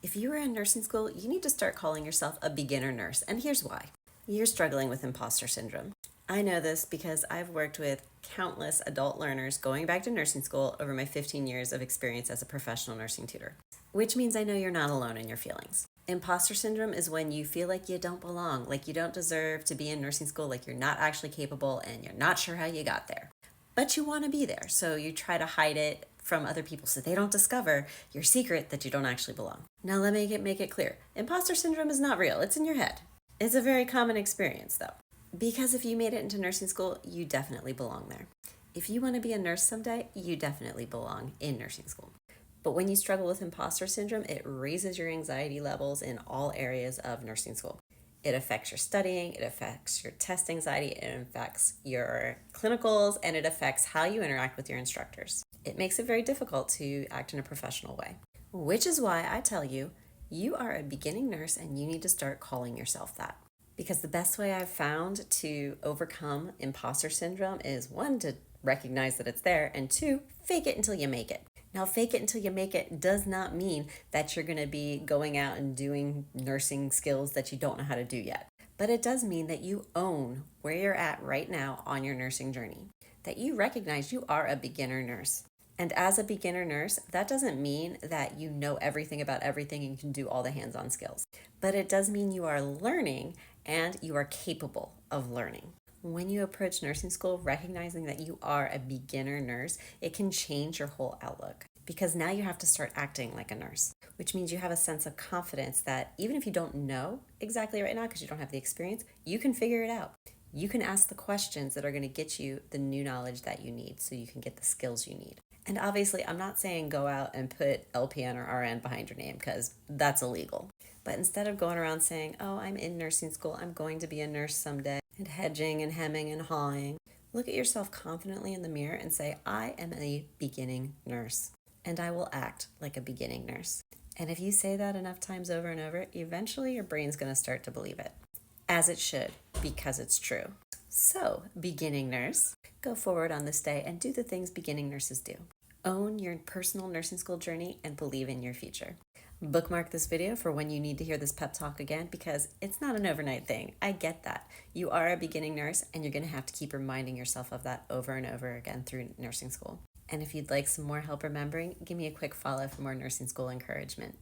If you are in nursing school, you need to start calling yourself a beginner nurse, and here's why. You're struggling with imposter syndrome. I know this because I've worked with countless adult learners going back to nursing school over my 15 years of experience as a professional nursing tutor, which means I know you're not alone in your feelings. Imposter syndrome is when you feel like you don't belong, like you don't deserve to be in nursing school, like you're not actually capable and you're not sure how you got there. But you want to be there, so you try to hide it from other people so they don't discover your secret that you don't actually belong. Now let me make it clear. Imposter syndrome is not real. It's in your head. It's a very common experience though. Because if you made it into nursing school, you definitely belong there. If you want to be a nurse someday, you definitely belong in nursing school. But when you struggle with imposter syndrome, it raises your anxiety levels in all areas of nursing school. It affects your studying, it affects your test anxiety, it affects your clinicals, and it affects how you interact with your instructors. It makes it very difficult to act in a professional way, which is why I tell you, you are a beginning nurse and you need to start calling yourself that. Because the best way I've found to overcome imposter syndrome is one, to recognize that it's there, and two, fake it until you make it. Now, fake it until you make it does not mean that you're going to be going out and doing nursing skills that you don't know how to do yet. But it does mean that you own where you're at right now on your nursing journey, that you recognize you are a beginner nurse. And as a beginner nurse, that doesn't mean that you know everything about everything and can do all the hands-on skills. But it does mean you are learning and you are capable of learning. When you approach nursing school, recognizing that you are a beginner nurse, it can change your whole outlook because now you have to start acting like a nurse, which means you have a sense of confidence that even if you don't know exactly right now because you don't have the experience, you can figure it out. You can ask the questions that are going to get you the new knowledge that you need so you can get the skills you need. And obviously, I'm not saying go out and put LPN or RN behind your name because that's illegal. But instead of going around saying, oh, I'm in nursing school, I'm going to be a nurse someday, and hedging and hemming and hawing, look at yourself confidently in the mirror and say, I am a beginning nurse, and I will act like a beginning nurse. And if you say that enough times over and over, eventually your brain's going to start to believe it, as it should, because it's true. So, beginning nurse, go forward on this day and do the things beginning nurses do. Own your personal nursing school journey and believe in your future. Bookmark this video for when you need to hear this pep talk again because it's not an overnight thing. I get that. You are a beginning nurse and you're going to have to keep reminding yourself of that over and over again through nursing school. And if you'd like some more help remembering, give me a quick follow for more nursing school encouragement.